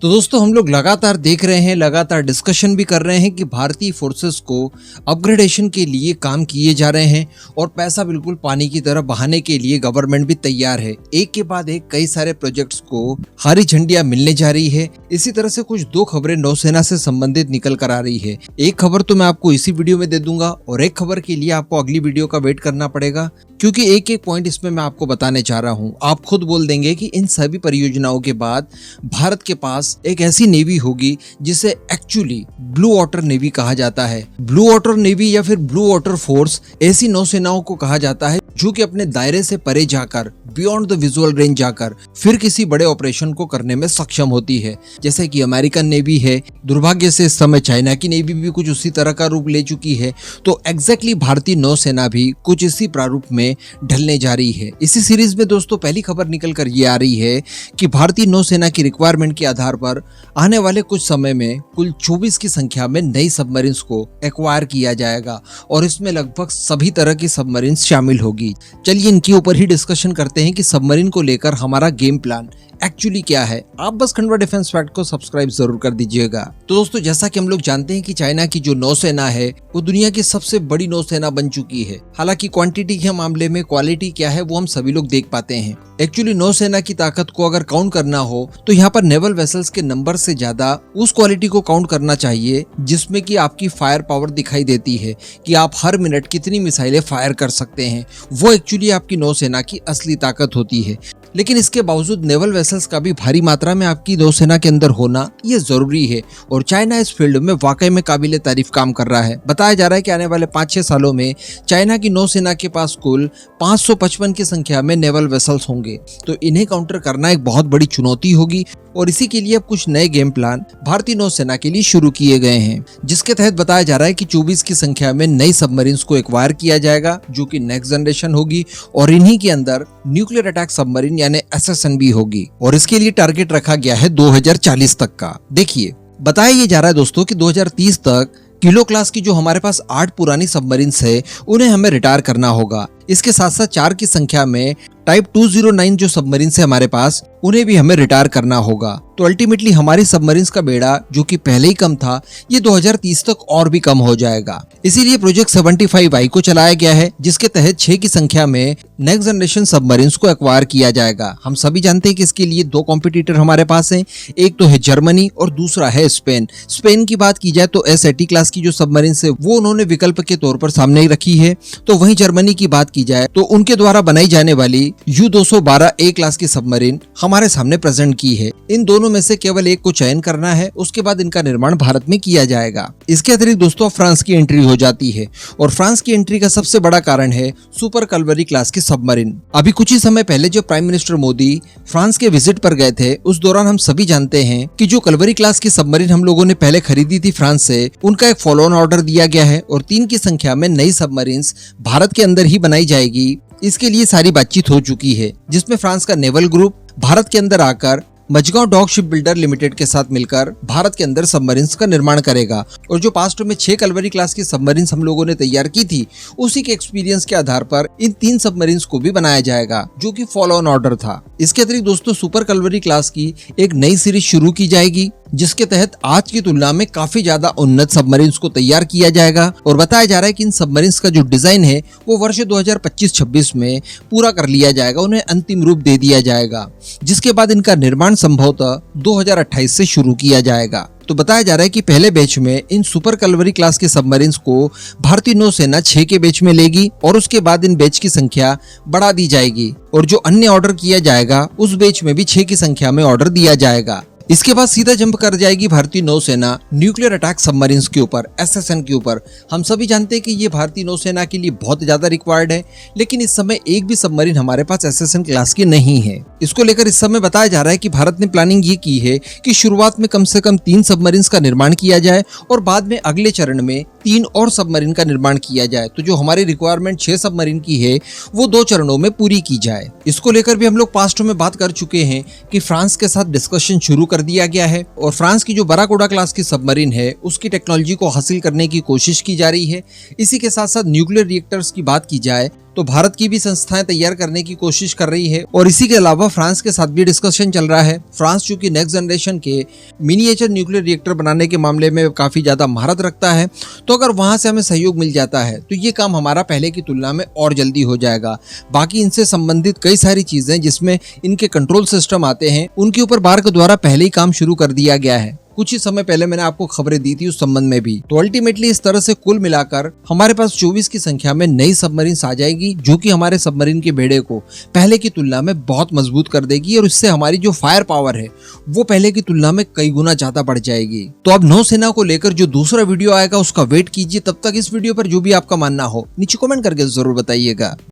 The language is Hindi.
तो दोस्तों हम लोग लगातार देख रहे हैं, लगातार डिस्कशन भी कर रहे हैं कि भारतीय फोर्सेस को अपग्रेडेशन के लिए काम किए जा रहे हैं और पैसा बिल्कुल पानी की तरह बहाने के लिए गवर्नमेंट भी तैयार है। एक के बाद एक कई सारे प्रोजेक्ट्स को हरी झंडियां मिलने जा रही है। इसी तरह से कुछ दो खबरें नौसेना से संबंधित निकल कर आ रही है। एक खबर तो मैं आपको इसी वीडियो में दे दूंगा और एक खबर के लिए आपको अगली वीडियो का वेट करना पड़ेगा, क्योंकि एक एक पॉइंट इसमें मैं आपको बताने जा रहा हूँ। आप खुद बोल देंगे कि इन सभी परियोजनाओं के बाद भारत के पास एक ऐसी नेवी होगी जिसे एक्चुअली ब्लू वाटर नेवी कहा जाता है। ब्लू वाटर नेवी या फिर ब्लू वाटर फोर्स ऐसी नौसेनाओं को कहा जाता है जो कि अपने दायरे से परे जाकर, बियॉन्ड द विजुअल रेंज जाकर फिर किसी बड़े ऑपरेशन को करने में सक्षम होती है। जैसे कि अमेरिकन नेवी है, दुर्भाग्य से इस समय चाइना की नेवी भी कुछ उसी तरह का रूप ले चुकी है। तो एग्जैक्टली भारतीय नौसेना भी कुछ इसी प्रारूप में ढलने जा रही है। इसी सीरीज में दोस्तों पहली खबर निकल कर ये आ रही है कि भारतीय नौसेना की रिक्वायरमेंट के आधार पर आने वाले कुछ समय में कुल 24 की संख्या में नई सबमरीन्स को एक्वायर किया जाएगा और इसमें लगभग सभी तरह की सबमरीन्स शामिल होगी। चलिए इनके ऊपर ही डिस्कशन करते हैं कि सबमरीन को लेकर हमारा गेम प्लान एक्चुअली क्या है। आप बस खंडवा डिफेंस फैक्ट को सब्सक्राइब जरूर कर दीजिएगा। तो दोस्तों जैसा कि हम लोग जानते हैं कि चाइना की जो नौसेना है वो दुनिया की सबसे बड़ी नौसेना बन चुकी है। हालांकि क्वांटिटी के मामले में क्वालिटी क्या है वो हम सभी लोग देख पाते हैं। एक्चुअली नौसेना की ताकत को अगर काउंट करना हो तो यहाँ पर नेवल वेसल्स के नंबर से ज्यादा उस क्वालिटी को काउंट करना चाहिए जिसमें कि आपकी फायर पावर दिखाई देती है कि आप हर मिनट कितनी मिसाइलें फायर कर सकते हैं। वो एक्चुअली आपकी नौसेना की असली ताकत होती है। लेकिन इसके बावजूद नेवल वेसल्स का भी भारी मात्रा में आपकी नौसेना के अंदर होना ये जरूरी है और चाइना इस फील्ड में वाकई में काबिले तारीफ काम कर रहा है। बताया जा रहा है कि आने वाले 5-6 सालों में चाइना की नौसेना के पास कुल 555 की संख्या में नेवल वेसल्स होंगे। तो इन्हें काउंटर करना एक बहुत बड़ी चुनौती होगी और इसी के लिए अब कुछ नए गेम प्लान भारतीय नौसेना के लिए शुरू किए गए हैं, जिसके तहत बताया जा रहा है कि 24 की संख्या में नई सबमरीन्स को एक्वायर किया जाएगा जो कि नेक्स्ट जनरेशन होगी और इन्हीं के अंदर न्यूक्लियर अटैक सबमरीन यानी SSN भी होगी और इसके लिए टारगेट रखा गया है 2040 तक का। देखिए बताया ये जा रहा है दोस्तों कि 2030 तक किलो क्लास की जो हमारे पास 8 पुरानी सबमरीन्स है उन्हें हमें रिटायर करना होगा। इसके साथ साथ 4 की संख्या में टाइप 209 जो सबमरीन्स है हमारे पास उन्हें भी हमें रिटायर करना होगा। तो अल्टीमेटली हमारी सबमरीन्स का बेड़ा जो कि पहले ही कम था ये 2030 तक और भी कम हो जाएगा। इसीलिए प्रोजेक्ट 75I को चलाया गया है जिसके तहत 6 की संख्या में नेक्स्ट जनरेशन सबमरीन्स को एक्वायर किया जाएगा। हम सभी जानते हैं कि इसके लिए 2 कॉम्पिटिटर हमारे पास हैं, एक तो है जर्मनी और दूसरा है स्पेन। स्पेन की बात की जाए तो S80 क्लास की जो सबमरीन्स है वो उन्होंने विकल्प के तौर पर सामने ही रखी है। तो वहीं जर्मनी की बात की जाए तो उनके द्वारा बनाई जाने वाली U212A क्लास की सबमरीन हमारे सामने प्रेजेंट की है। इन दोनों में से केवल एक को चयन करना है, उसके बाद इनका निर्माण भारत में किया जाएगा। इसके अतिरिक्त दोस्तों फ्रांस की एंट्री हो जाती है और फ्रांस की एंट्री का सबसे बड़ा कारण है सुपर कल्वरी क्लास की सबमरीन। अभी कुछ ही समय पहले जो प्राइम मिनिस्टर मोदी फ्रांस के विजिट पर गए थे उस दौरान हम सभी जानते हैं कि जो कल्वरी क्लास की सबमरीन हम लोगों ने पहले खरीदी थी फ्रांस से, उनका एक फॉलो ऑन ऑर्डर दिया गया है और 3 की संख्या में नई सबमरीन्स भारत के अंदर ही बनाई जाएगी। इसके लिए सारी बातचीत हो चुकी है जिसमें फ्रांस का नेवल ग्रुप भारत के अंदर आकर Mazagon dock ship builder limited के साथ मिलकर भारत के अंदर सबमरीन्स का निर्माण करेगा और जो पास्ट में 6 कल्वरी क्लास की सबमरीन्स हम लोगों ने तैयार की थी उसी के एक्सपीरियंस के आधार पर इन 3 सबमरीन्स को भी बनाया जाएगा जो कि फॉलो ऑन ऑर्डर था। इसके अतिरिक्त दोस्तों सुपर कल्वरी क्लास की एक नई सीरीज शुरू की जाएगी जिसके तहत आज की तुलना में काफी ज्यादा उन्नत सबमरीन्स को तैयार किया जाएगा और बताया जा रहा है कि इन सबमरीन्स का जो डिजाइन है वो वर्ष 2025-26 में पूरा कर लिया जाएगा, उन्हें अंतिम रूप दे दिया जाएगा, जिसके बाद इनका निर्माण संभवतः 2028 से शुरू किया जाएगा। तो बताया जा रहा है कि पहले बैच में इन सुपर कल्वरी क्लास के सबमरीन्स को भारतीय नौसेना 6 के बैच में लेगी और उसके बाद इन बैच की संख्या बढ़ा दी जाएगी और जो अन्य ऑर्डर किया जाएगा उस बैच में भी 6 की संख्या में ऑर्डर दिया जाएगा। इसके बाद सीधा जंप कर जाएगी भारतीय नौसेना न्यूक्लियर अटैक सबमरीन्स के ऊपर, SSN के ऊपर। हम सभी जानते हैं कि ये भारतीय नौसेना के लिए बहुत ज्यादा रिक्वायर्ड है, लेकिन इस समय एक भी सबमरीन हमारे पास SSN क्लास की नहीं है। इसको लेकर इस समय बताया जा रहा है कि भारत ने प्लानिंग ये की है कि शुरुआत में कम से कम 3 सबमरीन्स का निर्माण किया जाए और बाद में अगले चरण में 3 और सबमरीन का निर्माण किया जाए। तो जो हमारी रिक्वायरमेंट 6 सबमरीन की है वो 2 चरणों में पूरी की जाए। इसको लेकर भी हम लोग पास्ट में बात कर चुके हैं कि फ्रांस के साथ डिस्कशन शुरू कर दिया गया है और फ्रांस की जो बराकोडा क्लास की सबमरीन है उसकी टेक्नोलॉजी को हासिल करने की कोशिश की जा रही है। इसी के साथ साथ न्यूक्लियर रिएक्टर्स की बात की जाए तो भारत की भी संस्थाएं तैयार करने की कोशिश कर रही है। और इसी के अलावा फ्रांस के साथ भी डिस्कशन चल रहा है। फ्रांस चूंकि नेक्स्ट जनरेशन के मिनिएचर न्यूक्लियर रिएक्टर बनाने के मामले में काफी ज्यादा महारत रखता है, तो अगर वहां से हमें सहयोग मिल जाता है तो ये काम हमारा पहले की तुलना में और जल्दी हो जाएगा। बाकी इनसे संबंधित कई सारी चीजें जिसमें इनके कंट्रोल सिस्टम आते हैं, उनके ऊपर भारत द्वारा पहले ही काम शुरू कर दिया गया है। कुछ ही समय पहले मैंने आपको खबरें दी थी उस संबंध में भी। तो अल्टीमेटली इस तरह से कुल मिलाकर हमारे पास 24 की संख्या में नई सबमरीन आ जाएगी, जो कि हमारे सबमरीन के बेड़े को पहले की तुलना में बहुत मजबूत कर देगी और इससे हमारी जो फायर पावर है वो पहले की तुलना में कई गुना ज्यादा बढ़ जाएगी। तो अब नौसेना को लेकर जो दूसरा वीडियो आएगा उसका वेट कीजिए। तब तक इस वीडियो पर जो भी आपका मानना हो नीचे कमेंट करके जरूर बताइएगा।